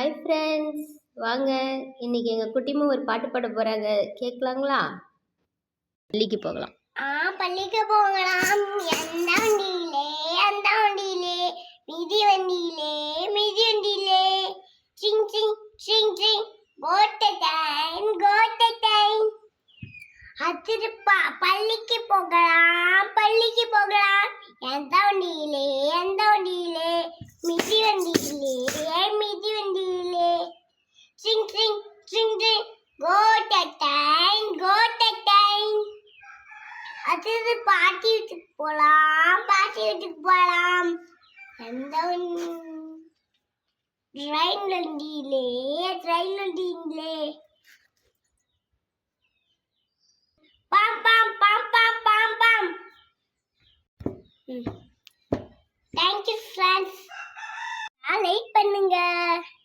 Hi friends, வாங்க. இன்னைக்கு எங்கள் குட்டிமா ஒரு பாட்டு பாட போகிறாங்க. கேட்கலாங்களா? பள்ளிக்கு போகலாம். பள்ளிக்கு போகலாம். எந்த வண்டியிலே அந்த வண்டியிலே, மிதி வண்டியிலே மிதி வண்டியிலே, சிங் சிங் சிங் சிங், கோட்ட டைம் கோட்ட டைம். அதிருப்பா பள்ளிக்கு போகலாம் பள்ளிக்கு போகலாம். எந்த வண்டியிலே எந்த வண்டியிலே, மிதி வண்டியிலே மிதி வண்டியிலே, சிங் சிங் சிங் சிங், கோட்ட டைம் கோட்ட டைம். அது பாட்டி வீட்டுக்கு போலாம் பாட்டி வீட்டுக்கு போலாம். எந்த ட்ரெயின் வண்டியிலே ட்ரெயின் வண்டியிலே, பாம் பாம் பாம் பாம் பாம் பாம். Thank you friends. லைக் பண்ணுங்க.